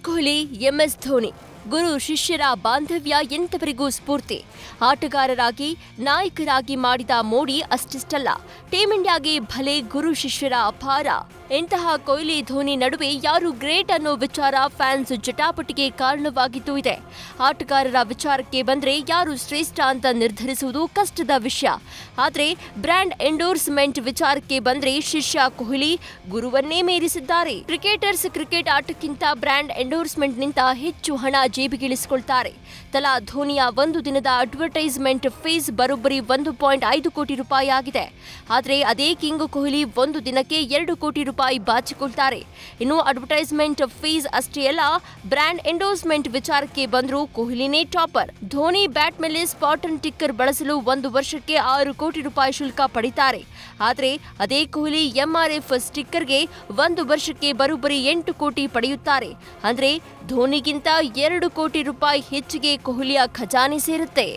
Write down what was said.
Kohli, MS Dhoni ಗುರು ಶಿಷ್ಯರ ಬಾಂಧವ್ಯ ಎಂತವರಿಗೂ ಸ್ಫೂರ್ತಿ. ಆಟಗಾರರಾಗಿ ನಾಯಕರಾಗಿ ಮಾಡಿದ ಮೋಡಿ ಅಷ್ಟಿಷ್ಟಲ್ಲ, ಟೀಂ ಇಂಡಿಯಾಗೆ ಭಲೆ ಗುರು ಶಿಷ್ಯರ ಅಪಾರ. ಇಂತಹ ಕೊಹ್ಲಿ ಧೋನಿ ನಡುವೆ ಯಾರು ಗ್ರೇಟ್ ಅನ್ನೋ ವಿಚಾರ ಫ್ಯಾನ್ಸ್ ಜಟಾಪಟಿಗೆ ಕಾರಣವಾಗಿದ್ದೂ ಇದೆ. ಆಟಗಾರರ ವಿಚಾರಕ್ಕೆ ಬಂದ್ರೆ ಯಾರು ಶ್ರೇಷ್ಠ ಅಂತ ನಿರ್ಧರಿಸುವುದು ಕಷ್ಟದ ವಿಷಯ. ಆದ್ರೆ ಬ್ರ್ಯಾಂಡ್ ಎಂಡೋರ್ಸ್ಮೆಂಟ್ ವಿಚಾರಕ್ಕೆ ಬಂದ್ರೆ ಶಿಷ್ಯ ಕೊಹ್ಲಿ ಗುರುವನ್ನೇ ಮೀರಿಸಿದ್ದಾರೆ. ಕ್ರಿಕೆಟರ್ಸ್ ಕ್ರಿಕೆಟ್ ಆಟಕ್ಕಿಂತ ಬ್ರ್ಯಾಂಡ್ ಎಂಡೋರ್ಸ್ಮೆಂಟ್ನಿಂದ ಹೆಚ್ಚು ಹಣ ಜೇಬಿಗಿಳಿಸಿಕೊಳ್ತಾರೆ. ತಲಾ ಧೋನಿಯ ಒಂದು ದಿನದ ಅಡ್ವರ್ಟೈಸ್ಮೆಂಟ್ ಫೀಸ್ ಬರೋಬ್ಬರಿ 1.5 ಕೋಟಿ ರೂಪಾಯಿ ಆಗಿದೆ. ಆದರೆ ಅದೇ ಕಿಂಗ್ ಕೊಹ್ಲಿ ಒಂದು ದಿನಕ್ಕೆ 2 ಕೋಟಿ ರೂಪಾಯಿ ಬಾಚಿಕೊಳ್ತಾರೆ. ಇನ್ನು ಅಡ್ವರ್ಟೈಸ್ಮೆಂಟ್ ಫೀಸ್ ಅಷ್ಟೇ ಅಲ್ಲ, ಬ್ರ್ಯಾಂಡ್ ಎಂಡೋರ್ಸ್ಮೆಂಟ್ ವಿಚಾರಕ್ಕೆ ಬಂದರೂ ಕೊಹ್ಲಿನೇ ಟಾಪರ್. ಧೋನಿ ಬ್ಯಾಟ್ ಮೇಲೆ ಸ್ಪಾಟನ್ ಟಿಕ್ಕರ್ ಬಳಸಲು 1 ವರ್ಷಕ್ಕೆ 6 ಕೋಟಿ ರೂಪಾಯಿ ಶುಲ್ಕ ಪಡಿತಾರೆ. ಆದರೆ ಅದೇ ಕೊಹ್ಲಿ ಎಂಆರ್ಎಫ್ ಸ್ಟಿಕ್ಕರ್ಗೆ 1 ವರ್ಷಕ್ಕೆ ಬರೋಬ್ಬರಿ 8 ಕೋಟಿ ಪಡೆಯುತ್ತಾರೆ. ಅಂದ್ರೆ ಧೋನಿಗಿಂತ 2 ಕೋಟಿ ರೂಪಾಯಿ ಹೆಚ್ಚಿಗೆ ಕೊಹ್ಲಿಯ ಖಜಾನೆ ಸೇರುತ್ತೆ.